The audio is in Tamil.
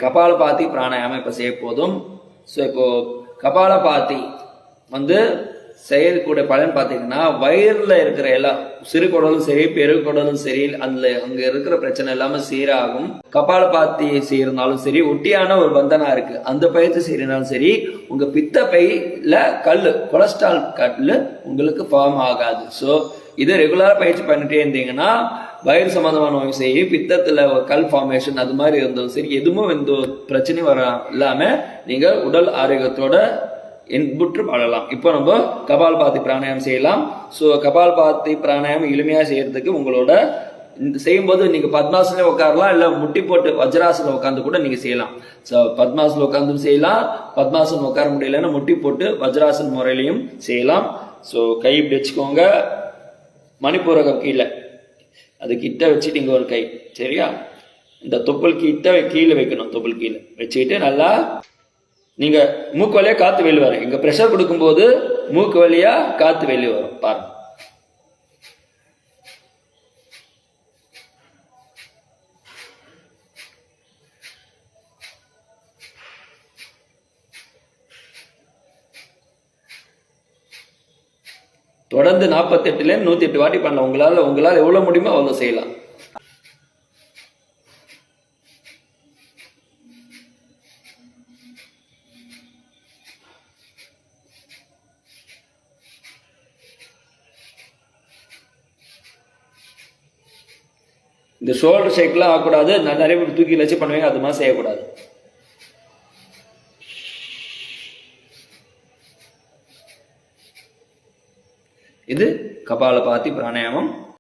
கபாலபாதி பிராணாயாமம் இப்போ செய்ய போதும். ஸோ இப்போ கபாலபாதி வந்து செய்யக்கூடிய பலன் பார்த்தீங்கன்னா, வயிறில் இருக்கிற எல்லா சிறு குடலும் சரி பெரு குடலும் சரி அங்க இருக்கிற பிரச்சனை எல்லாமே சீராகும். கபாலபாத்தி செய்யறதுனாலும் சரி, ஒட்டியான ஒரு பந்தனா இருக்கு அந்த பயிற்சி செய்யறதுனாலும் சரி, உங்க பித்த பையில கொலஸ்ட்ரால் கல்லு உங்களுக்கு ஃபார்ம் ஆகாது. ஸோ இதை ரெகுலரா பயிற்சி பண்ணிட்டே இருந்தீங்கன்னா, வயிறு சம்பந்தமான நோய் சரி, பித்தத்துல ஒரு கல் ஃபார்மேஷன் அது மாதிரி இருந்தாலும் சரி, எதுவும் எந்த பிரச்சனையும் வர இல்லாம நீங்க உடல் ஆரோக்கியத்தோட என்புற்று வாழலாம். இப்போ நம்ம கபாலபாதி பிராணாயாமம் செய்யலாம். ஸோ கபாலபாதி பிராணாயாமம் எளிமையாக செய்யறதுக்கு உங்களோட செய்யும்போது நீங்க பத்மாசனம் உட்காரலாம், இல்ல முட்டி போட்டு வஜ்ராசனம் உட்காந்து கூட நீங்க செய்யலாம். ஸோ பத்மாசனம் உட்காந்தும் செய்யலாம், பத்மாசனம் உட்கார முடியலன்னா முட்டி போட்டு வஜ்ராசன முறையிலையும் செய்யலாம். ஸோ கை இப்படி வச்சுக்கோங்க, மணிப்பூரகம் கீழே அது கிட்ட வச்சுட்டு இங்க ஒரு கை, சரியா? இந்த தொப்புள் கிட்ட கீழே வைக்கணும், தொப்புள் கீழே வச்சுக்கிட்டு நல்லா நீங்க மூக்கு வழியா காத்து வெளியே வரும். இங்க பிரஷர் கொடுக்கும்போது மூக்கு வழியா காத்து வெளியே வரும் பாருங்க. தொடர்ந்து 48 108 வாட்டி பண்ணலாம். உங்களால எவ்வளவு முடியுமோ அவ்வளவு செய்யலாம். இந்த ஷோல்டர் ஷேக்லாம் ஆகக்கூடாது. நான் நிறைய பேர் தூக்கி வச்சு பண்ணுவேன், அது மாதிரி செய்யக்கூடாது. இது கபாலபாதி பிராணாயாமம்.